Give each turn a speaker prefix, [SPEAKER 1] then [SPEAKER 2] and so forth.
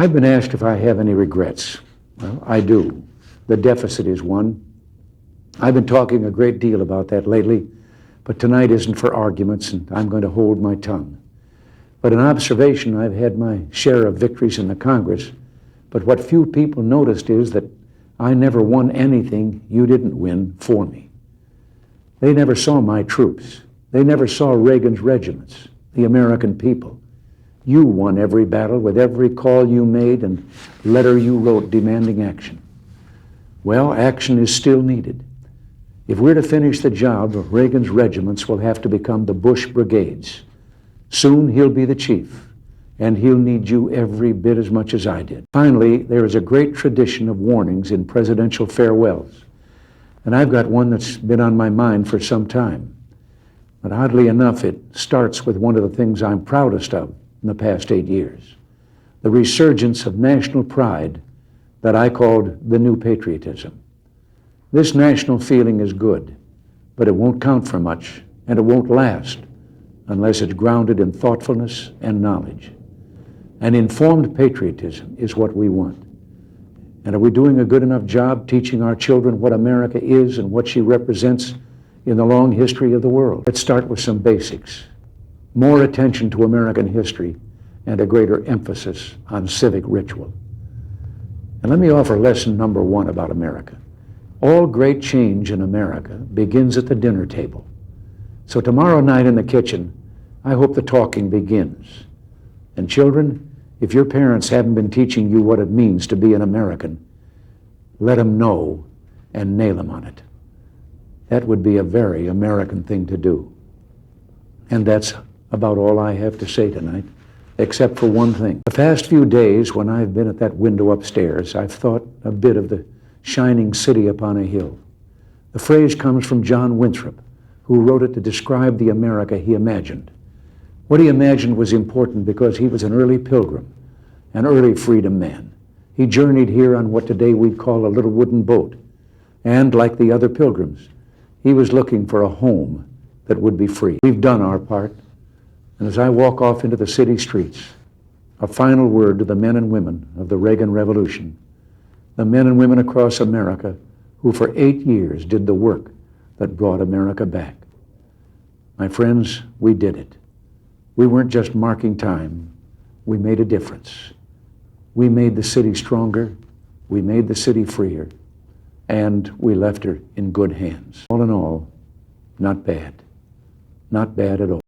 [SPEAKER 1] I've been asked if I have any regrets. Well, I do. The deficit is one. I've been talking a great deal about that lately, but tonight isn't for arguments, and I'm going to hold my tongue. But an observation, I've had my share of victories in the Congress, but what few people noticed is that I never won anything you didn't win for me. They never saw my troops. They never saw Reagan's regiments, the American people. You won every battle with every call you made and letter you wrote demanding action. Well, action is still needed. If we're to finish the job, Reagan's regiments will have to become the Bush brigades. Soon he'll be the chief, and he'll need you every bit as much as I did. Finally, there is a great tradition of warnings in presidential farewells, and I've got one that's been on my mind for some time. But oddly enough, it starts with one of the things I'm proudest of in the past 8 years, the resurgence of national pride that I called the new patriotism. This national feeling is good, but it won't count for much, and it won't last unless it's grounded in thoughtfulness and knowledge. An informed patriotism is what we want. And are we doing a good enough job teaching our children what America is and what she represents in the long history of the world? Let's start with some basics. More attention to American history and a greater emphasis on civic ritual. And let me offer lesson number one about America. All great change in America begins at the dinner table. So tomorrow night in the kitchen, I hope the talking begins. And children, if your parents haven't been teaching you what it means to be an American, let them know and nail them on it. That would be a very American thing to do. And that's about all I have to say tonight, except for one thing. The past few days, when I've been at that window upstairs, I've thought a bit of the shining city upon a hill. The phrase comes from John Winthrop, who wrote it to describe the America he imagined. What he imagined was important because he was an early pilgrim, an early freedom man. He journeyed here on what today we'd call a little wooden boat. And like the other pilgrims, he was looking for a home that would be free. We've done our part. And as I walk off into the city streets, a final word to the men and women of the Reagan Revolution, the men and women across America who for 8 years did the work that brought America back. My friends, we did it. We weren't just marking time. We made a difference. We made the city stronger. We made the city freer. And we left her in good hands. All in all, not bad. Not bad at all.